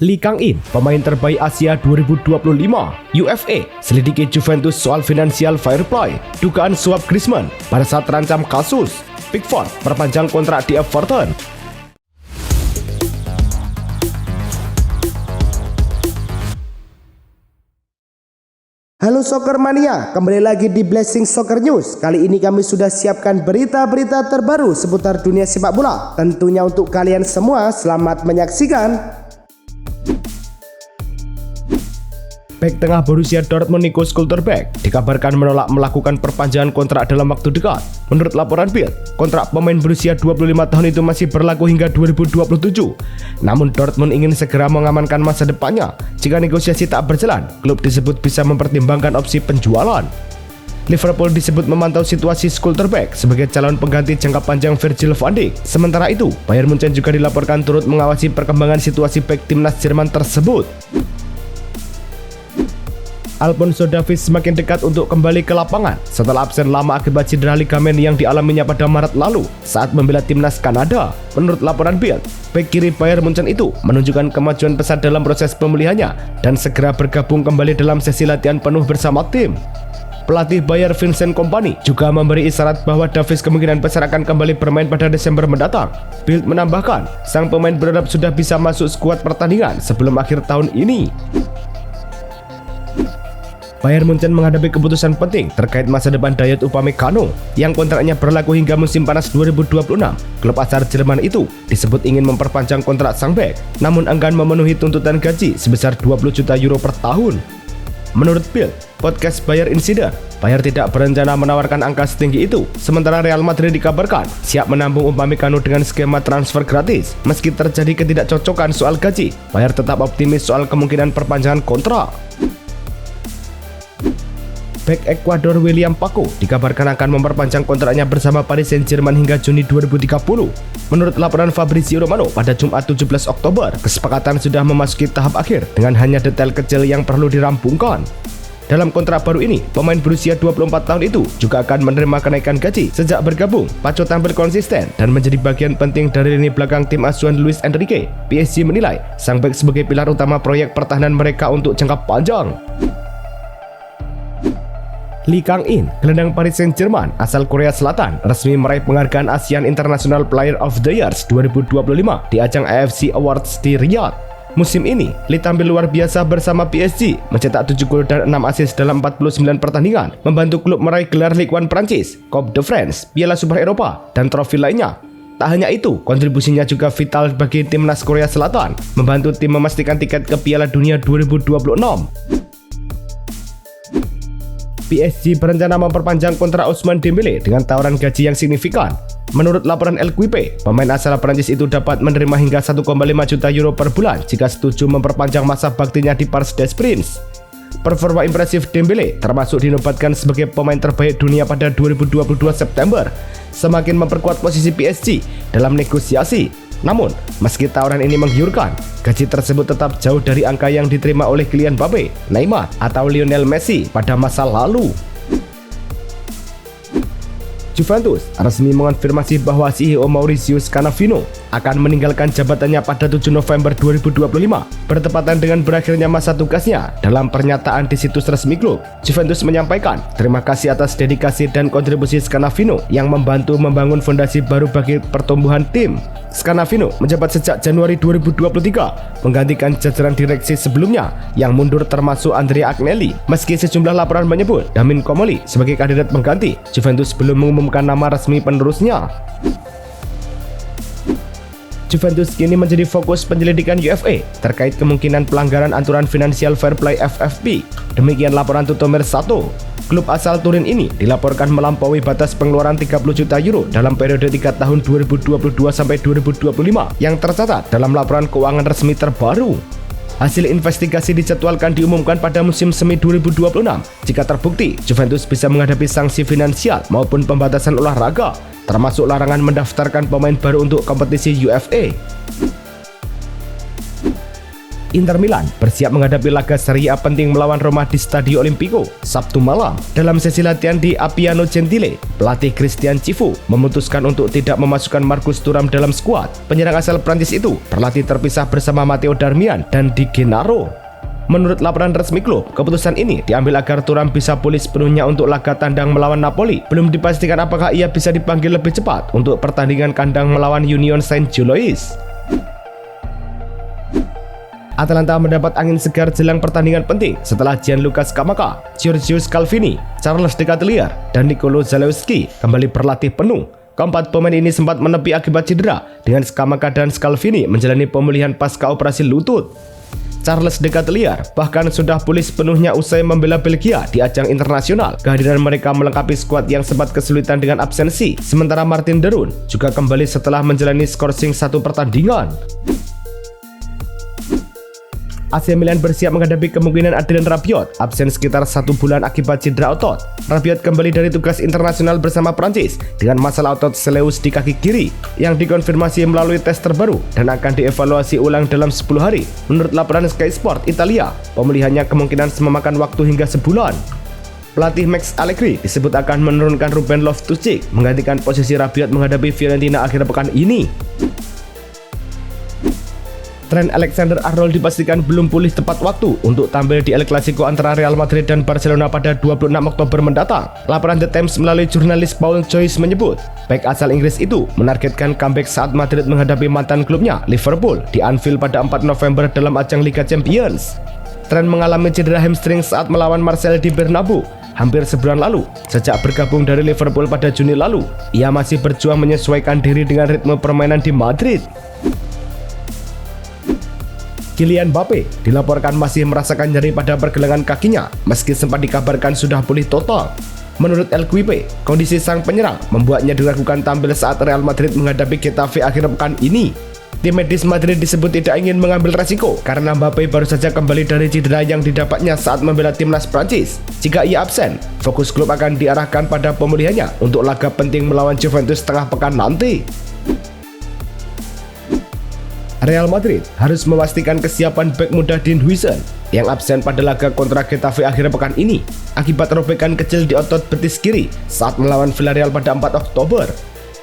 Lee Kang-in, pemain terbaik Asia 2025. UFA selidiki Juventus soal finansial fair play. Dugaan suap Griezmann pada saat terancam kasus. Pickford perpanjang kontrak di Everton. Halo Soccer Mania, kembali lagi di Blessing Soccer News. Kali ini kami sudah siapkan berita-berita terbaru seputar dunia sepak bola. Tentunya untuk kalian semua, selamat menyaksikan. Bek tengah Borussia Dortmund Nico Schlotterbeck dikabarkan menolak melakukan perpanjangan kontrak dalam waktu dekat. Menurut laporan Bild, kontrak pemain berusia 25 tahun itu masih berlaku hingga 2027. Namun Dortmund ingin segera mengamankan masa depannya. Jika negosiasi tak berjalan, klub disebut bisa mempertimbangkan opsi penjualan. Liverpool disebut memantau situasi Schlotterbeck sebagai calon pengganti jangka panjang Virgil van Dijk. Sementara itu, Bayern Munchen juga dilaporkan turut mengawasi perkembangan situasi bek timnas Jerman tersebut. Alphonso Davies semakin dekat untuk kembali ke lapangan setelah absen lama akibat cedera ligamen yang dialaminya pada Maret lalu saat membela timnas Kanada. Menurut laporan Bild, bek kiri Bayern Munchen itu menunjukkan kemajuan pesat dalam proses pemulihannya dan segera bergabung kembali dalam sesi latihan penuh bersama tim. Pelatih Bayer Vincent Kompany juga memberi isyarat bahwa Davies kemungkinan besar akan kembali bermain pada Desember mendatang. Bild menambahkan, sang pemain berharap sudah bisa masuk skuad pertandingan sebelum akhir tahun ini. Bayern Munchen menghadapi keputusan penting terkait masa depan Dayot Upamecano yang kontraknya berlaku hingga musim panas 2026. Klub asal Jerman itu disebut ingin memperpanjang kontrak sang bek, namun enggan memenuhi tuntutan gaji sebesar 20 juta euro per tahun. Menurut Bild, podcast Bayer Insider, Bayer tidak berencana menawarkan angka setinggi itu, sementara Real Madrid dikabarkan siap menampung Upamecano dengan skema transfer gratis. Meski terjadi ketidakcocokan soal gaji, Bayer tetap optimis soal kemungkinan perpanjangan kontrak. Bek Ekuador William Paco dikabarkan akan memperpanjang kontraknya bersama Paris Saint-Germain hingga Juni 2030. Menurut laporan Fabrizio Romano pada Jumat 17 Oktober, kesepakatan sudah memasuki tahap akhir dengan hanya detail kecil yang perlu dirampungkan. Dalam kontrak baru ini, pemain berusia 24 tahun itu juga akan menerima kenaikan gaji. Sejak bergabung, Paco tampil konsisten dan menjadi bagian penting dari lini belakang tim asuhan Luis Enrique. PSG menilai sang bek sebagai pilar utama proyek pertahanan mereka untuk jangka panjang. Lee Kang-in, gelandang Paris Saint-Germain asal Korea Selatan, resmi meraih penghargaan ASEAN International Player of the Year 2025 di ajang AFC Awards di Riyadh. Musim ini, Lee tampil luar biasa bersama PSG, mencetak 7 gol dan 6 assist dalam 49 pertandingan, membantu klub meraih gelar Ligue 1 Prancis, Coupe de France, Piala Super Eropa, dan trofi lainnya. Tak hanya itu, kontribusinya juga vital bagi timnas Korea Selatan, membantu tim memastikan tiket ke Piala Dunia 2026. PSG berencana memperpanjang kontrak Ousmane Dembélé dengan tawaran gaji yang signifikan. Menurut laporan LQP, pemain asal Prancis itu dapat menerima hingga 1,5 juta euro per bulan jika setuju memperpanjang masa baktinya di Parc des Princes. Performa impresif Dembélé termasuk dinobatkan sebagai pemain terbaik dunia pada 2022 September, semakin memperkuat posisi PSG dalam negosiasi. Namun, meski tawaran ini menggiurkan, gaji tersebut tetap jauh dari angka yang diterima oleh Kylian Mbappe, Neymar, atau Lionel Messi pada masa lalu. Juventus resmi mengonfirmasi bahwa CEO Maurizio Scannavino akan meninggalkan jabatannya pada 7 November 2025, bertepatan dengan berakhirnya masa tugasnya. Dalam pernyataan di situs resmi klub, Juventus menyampaikan terima kasih atas dedikasi dan kontribusi Scannavino yang membantu membangun fondasi baru bagi pertumbuhan tim. Scannavino menjabat sejak Januari 2023, menggantikan jajaran direksi sebelumnya yang mundur termasuk Andrea Agnelli. Meski sejumlah laporan menyebut Damien Comolli sebagai kandidat pengganti, Juventus belum mengumumkan nama resmi penerusnya. Juventus kini menjadi fokus penyelidikan UFA terkait kemungkinan pelanggaran aturan Financial Fair Play FFP. Demikian laporan Tutomer 1. Klub asal Turin ini dilaporkan melampaui batas pengeluaran 30 juta euro dalam periode 3 tahun 2022 sampai 2025 yang tercatat dalam laporan keuangan resmi terbaru. Hasil investigasi dijadwalkan diumumkan pada musim semi 2026. Jika terbukti, Juventus bisa menghadapi sanksi finansial maupun pembatasan olahraga, termasuk larangan mendaftarkan pemain baru untuk kompetisi UFA. Inter Milan bersiap menghadapi laga Serie A penting melawan Roma di Stadio Olimpico Sabtu malam. Dalam sesi latihan di Appiano Gentile, pelatih Christian Cifu memutuskan untuk tidak memasukkan Marcus Thuram dalam skuad. Penyerang asal Prancis itu berlatih terpisah bersama Matteo Darmian dan Di Gennaro. Menurut laporan resmi klub, keputusan ini diambil agar Thuram bisa pulih sepenuhnya untuk laga tandang melawan Napoli. Belum dipastikan apakah ia bisa dipanggil lebih cepat untuk pertandingan kandang melawan Union Saint-Gilloise. Atalanta mendapat angin segar jelang pertandingan penting setelah Gianluca Scamacca, Giorgio Scalvini, Charles De Ketelaere, dan Nicolo Zalewski kembali berlatih penuh. Keempat pemain ini sempat menepi akibat cedera, dengan Scamacca dan Scalvini menjalani pemulihan pasca operasi lutut. Charles De Ketelaere bahkan sudah pulih sepenuhnya usai membela Belgia di ajang internasional. Kehadiran mereka melengkapi skuad yang sempat kesulitan dengan absensi. Sementara Martin de Roon juga kembali setelah menjalani skorsing satu pertandingan. AC Milan bersiap menghadapi kemungkinan Adrien Rabiot absen sekitar 1 bulan akibat cedera otot. Rabiot kembali dari tugas internasional bersama Prancis dengan masalah otot Seleus di kaki kiri yang dikonfirmasi melalui tes terbaru dan akan dievaluasi ulang dalam 10 hari. Menurut laporan Sky Sport Italia, pemulihannya kemungkinan memakan waktu hingga sebulan. Pelatih Max Allegri disebut akan menurunkan Ruben Loftus-Cheek menggantikan posisi Rabiot menghadapi Fiorentina akhir pekan ini. Trent Alexander-Arnold dipastikan belum pulih tepat waktu untuk tampil di El Clasico antara Real Madrid dan Barcelona pada 26 Oktober mendatang. Laporan The Times melalui jurnalis Paul Joyce menyebut, bek asal Inggris itu menargetkan comeback saat Madrid menghadapi mantan klubnya Liverpool di Anfield pada 4 November dalam ajang Liga Champions. Trent mengalami cedera hamstring saat melawan Marseille di Bernabeu hampir sebulan lalu. Sejak bergabung dari Liverpool pada Juni lalu, ia masih berjuang menyesuaikan diri dengan ritme permainan di Madrid. Kylian Mbappe dilaporkan masih merasakan nyeri pada pergelangan kakinya meski sempat dikabarkan sudah pulih total. Menurut El Quipe, kondisi sang penyerang membuatnya diragukan tampil saat Real Madrid menghadapi Getafe akhir pekan ini. Tim medis Madrid disebut tidak ingin mengambil resiko karena Mbappe baru saja kembali dari cedera yang didapatnya saat membela timnas Prancis. Jika ia absen, fokus klub akan diarahkan pada pemulihannya untuk laga penting melawan Juventus tengah pekan nanti. Real Madrid harus memastikan kesiapan bek muda Dean Huijsen yang absen pada laga kontra Getafe akhir pekan ini akibat robekan kecil di otot betis kiri saat melawan Villarreal pada 4 Oktober.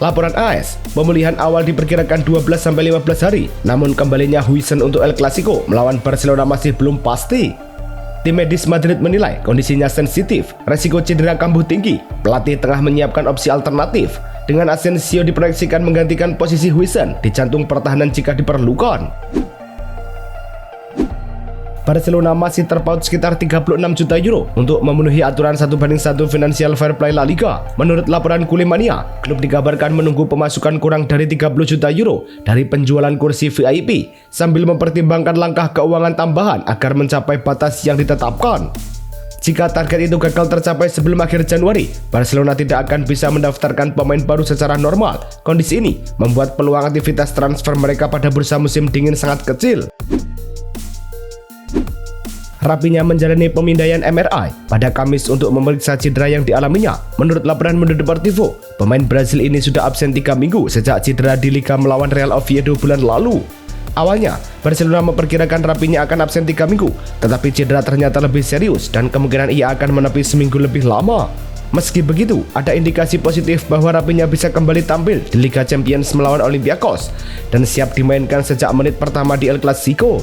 Laporan AS, pemulihan awal diperkirakan 12-15 hari, namun kembalinya Huijsen untuk El Clasico melawan Barcelona masih belum pasti. Tim medis Madrid menilai kondisinya sensitif, resiko cedera kambuh tinggi. Pelatih tengah menyiapkan opsi alternatif, dengan Asensio diproyeksikan menggantikan posisi Huijsen di jantung pertahanan jika diperlukan. Barcelona masih terpaut sekitar 36 juta euro untuk memenuhi aturan 1:1 Financial Fair Play La Liga. Menurut laporan Kulimania, klub dikabarkan menunggu pemasukan kurang dari 30 juta euro dari penjualan kursi VIP sambil mempertimbangkan langkah keuangan tambahan agar mencapai batas yang ditetapkan. Jika target itu gagal tercapai sebelum akhir Januari, Barcelona tidak akan bisa mendaftarkan pemain baru secara normal. Kondisi ini membuat peluang aktivitas transfer mereka pada bursa musim dingin sangat kecil. Rapinya menjalani pemindaian MRI pada Kamis untuk memeriksa cedera yang dialaminya. Menurut laporan Mundo Deportivo, pemain Brasil ini sudah absen 3 minggu sejak cedera di Liga melawan Real Oviedo bulan lalu. Awalnya, Barcelona memperkirakan Rapinya akan absen 3 minggu, tetapi cedera ternyata lebih serius dan kemungkinan ia akan menepi seminggu lebih lama. Meski begitu, ada indikasi positif bahwa Rapinya bisa kembali tampil di Liga Champions melawan Olympiakos dan siap dimainkan sejak menit pertama di El Clasico.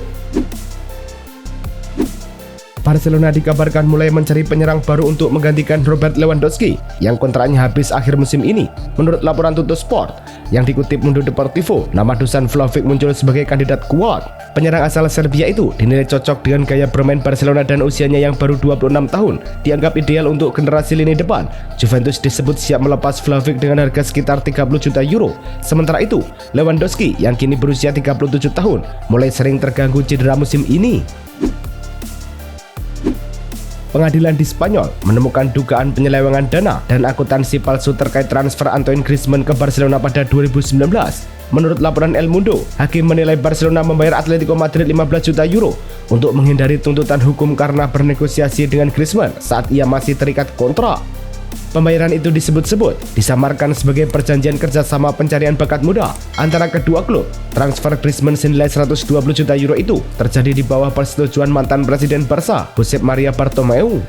Barcelona dikabarkan mulai mencari penyerang baru untuk menggantikan Robert Lewandowski yang kontraknya habis akhir musim ini. Menurut laporan Tuttosport yang dikutip Mundo Deportivo, nama Dusan Vlahovic muncul sebagai kandidat kuat. Penyerang asal Serbia itu dinilai cocok dengan gaya bermain Barcelona dan usianya yang baru 26 tahun. Dianggap ideal untuk generasi lini depan. Juventus disebut siap melepas Vlahovic dengan harga sekitar 30 juta euro. Sementara itu, Lewandowski yang kini berusia 37 tahun mulai sering terganggu cedera musim ini. Pengadilan di Spanyol menemukan dugaan penyelewengan dana dan akuntansi palsu terkait transfer Antoine Griezmann ke Barcelona pada 2019. Menurut laporan El Mundo, hakim menilai Barcelona membayar Atletico Madrid 15 juta euro untuk menghindari tuntutan hukum karena bernegosiasi dengan Griezmann saat ia masih terikat kontrak. Pembayaran itu disebut-sebut disamarkan sebagai perjanjian kerjasama pencarian bakat muda antara kedua klub. Transfer Griezmann senilai 120 juta euro itu terjadi di bawah persetujuan mantan Presiden Barca, Josep Maria Bartomeu.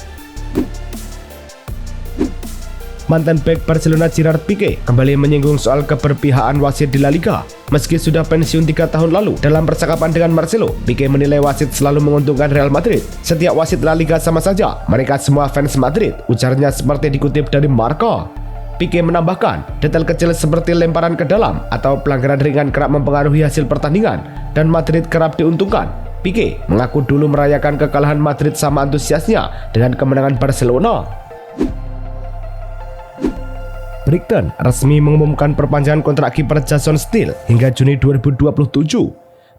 Mantan bek Barcelona Gerard Pique kembali menyinggung soal keberpihakan wasit di La Liga. Meski sudah pensiun 3 tahun lalu, dalam percakapan dengan Marcelo, Pique menilai wasit selalu menguntungkan Real Madrid. Setiap wasit La Liga sama saja, mereka semua fans Madrid, ujarnya seperti dikutip dari Marca. Pique menambahkan, detail kecil seperti lemparan ke dalam atau pelanggaran ringan kerap mempengaruhi hasil pertandingan, dan Madrid kerap diuntungkan. Pique mengaku dulu merayakan kekalahan Madrid sama antusiasnya dengan kemenangan Barcelona. Brighton resmi mengumumkan perpanjangan kontrak kiper Jason Steele hingga Juni 2027.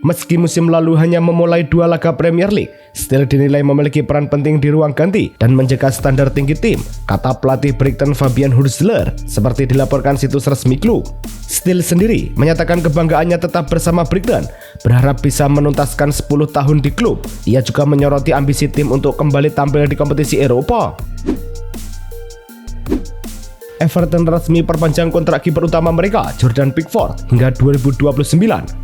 Meski musim lalu hanya memulai 2 laga Premier League, Steele dinilai memiliki peran penting di ruang ganti dan menjaga standar tinggi tim, kata pelatih Brighton Fabian Hurstler, seperti dilaporkan situs resmi klub. Steele sendiri menyatakan kebanggaannya tetap bersama Brighton, berharap bisa menuntaskan 10 tahun di klub. Ia juga menyoroti ambisi tim untuk kembali tampil di kompetisi Eropa. Everton resmi perpanjang kontrak kiper utama mereka, Jordan Pickford, hingga 2029.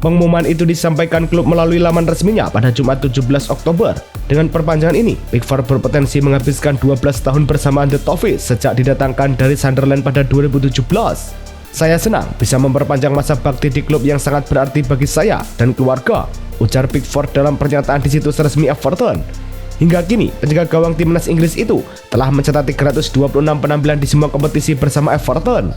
Pengumuman itu disampaikan klub melalui laman resminya pada Jumat 17 Oktober. Dengan perpanjangan ini, Pickford berpotensi menghabiskan 12 tahun bersama The Toffees sejak didatangkan dari Sunderland pada 2017. Saya senang bisa memperpanjang masa bakti di klub yang sangat berarti bagi saya dan keluarga, ujar Pickford dalam pernyataan di situs resmi Everton. Hingga kini, penjaga gawang timnas Inggris itu telah mencatat 326 penampilan di semua kompetisi bersama Everton.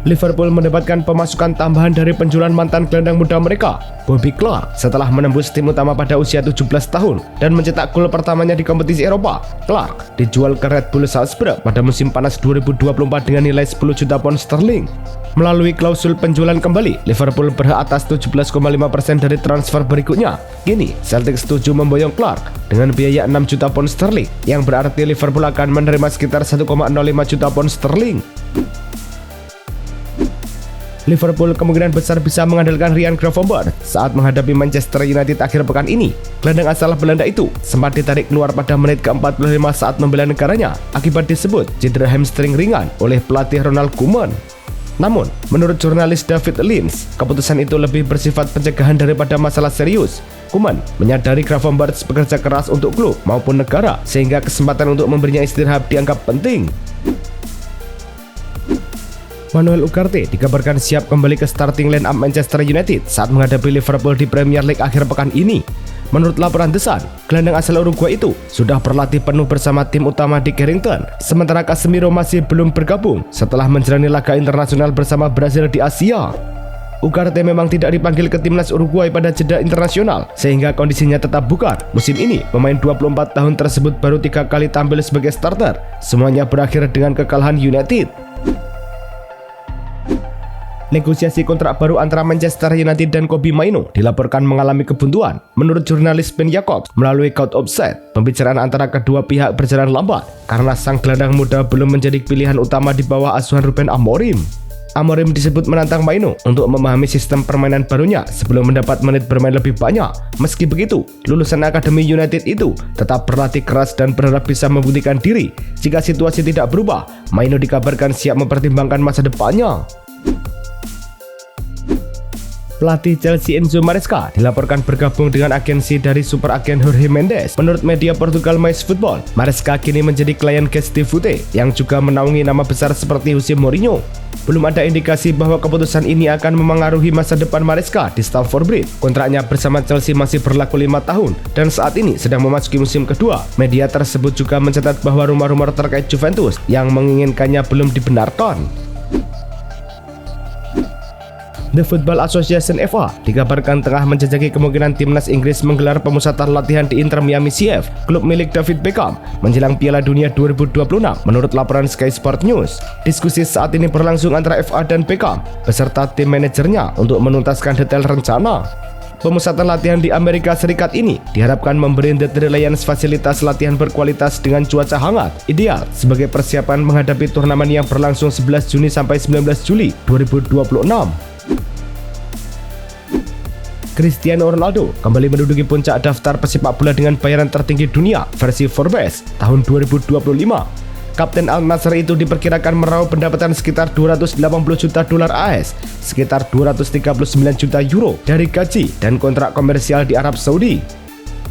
Liverpool mendapatkan pemasukan tambahan dari penjualan mantan gelandang muda mereka, Bobby Clark, setelah menembus tim utama pada usia 17 tahun dan mencetak gol pertamanya di kompetisi Eropa. Clark dijual ke Red Bull Salzburg pada musim panas 2024 dengan nilai 10 juta pound sterling. Melalui klausul penjualan kembali, Liverpool berhak atas 17,5% dari transfer berikutnya. Kini, Celtic setuju memboyong Clark dengan biaya 6 juta pound sterling, yang berarti Liverpool akan menerima sekitar 1,05 juta pound sterling. Liverpool kemungkinan besar bisa mengandalkan Ryan Gravenberch saat menghadapi Manchester United akhir pekan ini. Gelandang asal Belanda itu sempat ditarik keluar pada menit ke-45 saat membela negaranya akibat disebut cedera hamstring ringan oleh pelatih Ronald Koeman. Namun, menurut jurnalis David Lynch, keputusan itu lebih bersifat pencegahan daripada masalah serius. Koeman menyadari Gravenberch bekerja keras untuk klub maupun negara, sehingga kesempatan untuk memberinya istirahat dianggap penting. Manuel Ugarte dikabarkan siap kembali ke starting line-up Manchester United saat menghadapi Liverpool di Premier League akhir pekan ini. Menurut laporan The Sun, gelandang asal Uruguay itu sudah berlatih penuh bersama tim utama di Carrington, sementara Casemiro masih belum bergabung setelah menjalani laga internasional bersama Brasil di Asia. Ugarte memang tidak dipanggil ke timnas Uruguay pada jeda internasional, sehingga kondisinya tetap bukar. Musim ini, pemain 24 tahun tersebut baru 3 kali tampil sebagai starter. Semuanya berakhir dengan kekalahan United. Negosiasi kontrak baru antara Manchester United dan Kobbie Mainoo dilaporkan mengalami kebuntuan. Menurut jurnalis Ben Jacobs melalui Goat Offside, pembicaraan antara kedua pihak berjalan lambat karena sang gelandang muda belum menjadi pilihan utama di bawah asuhan Ruben Amorim. Amorim disebut menantang Mainoo untuk memahami sistem permainan barunya sebelum mendapat menit bermain lebih banyak. Meski begitu, lulusan Akademi United itu tetap berlatih keras dan berharap bisa membuktikan diri. Jika situasi tidak berubah, Mainoo dikabarkan siap mempertimbangkan masa depannya. Pelatih Chelsea Enzo Maresca dilaporkan bergabung dengan agensi dari super agen Jorge Mendes. Menurut media Portugal Mais Football, Maresca kini menjadi klien Gesti Fute yang juga menaungi nama besar seperti Jose Mourinho. Belum ada indikasi bahwa keputusan ini akan memengaruhi masa depan Maresca di Stamford Bridge. Kontraknya bersama Chelsea masih berlaku 5 tahun dan saat ini sedang memasuki musim kedua. Media tersebut juga mencatat bahwa rumor-rumor terkait Juventus yang menginginkannya belum dibenarkan. The Football Association FA dikabarkan tengah menjajaki kemungkinan timnas Inggris menggelar pemusatan latihan di Inter Miami CF, klub milik David Beckham, menjelang Piala Dunia 2026 menurut laporan Sky Sport News. Diskusi saat ini berlangsung antara FA dan Beckham beserta tim manajernya untuk menuntaskan detail rencana. Pemusatan latihan di Amerika Serikat ini diharapkan memberi The Lions fasilitas latihan berkualitas dengan cuaca hangat, ideal sebagai persiapan menghadapi turnamen yang berlangsung 11 Juni sampai 19 Juli 2026. Cristiano Ronaldo kembali menduduki puncak daftar pesepak bola dengan bayaran tertinggi dunia versi Forbes tahun 2025. Kapten Al Nassr itu diperkirakan meraup pendapatan sekitar 280 juta dolar AS, sekitar 239 juta euro dari gaji dan kontrak komersial di Arab Saudi.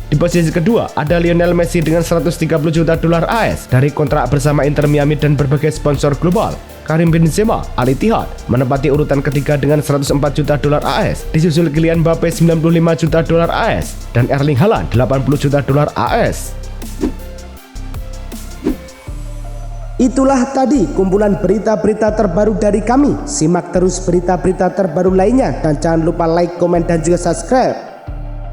Di posisi kedua ada Lionel Messi dengan 130 juta dolar AS dari kontrak bersama Inter Miami dan berbagai sponsor global. Karim Benzema Al Ittihad menempati urutan ketiga dengan 104 juta dolar AS, disusul Kylian Mbappe 95 juta dolar AS dan Erling Haaland 80 juta dolar AS. Itulah tadi kumpulan berita-berita terbaru dari kami. Simak terus berita-berita terbaru lainnya dan jangan lupa like, komen, dan juga subscribe.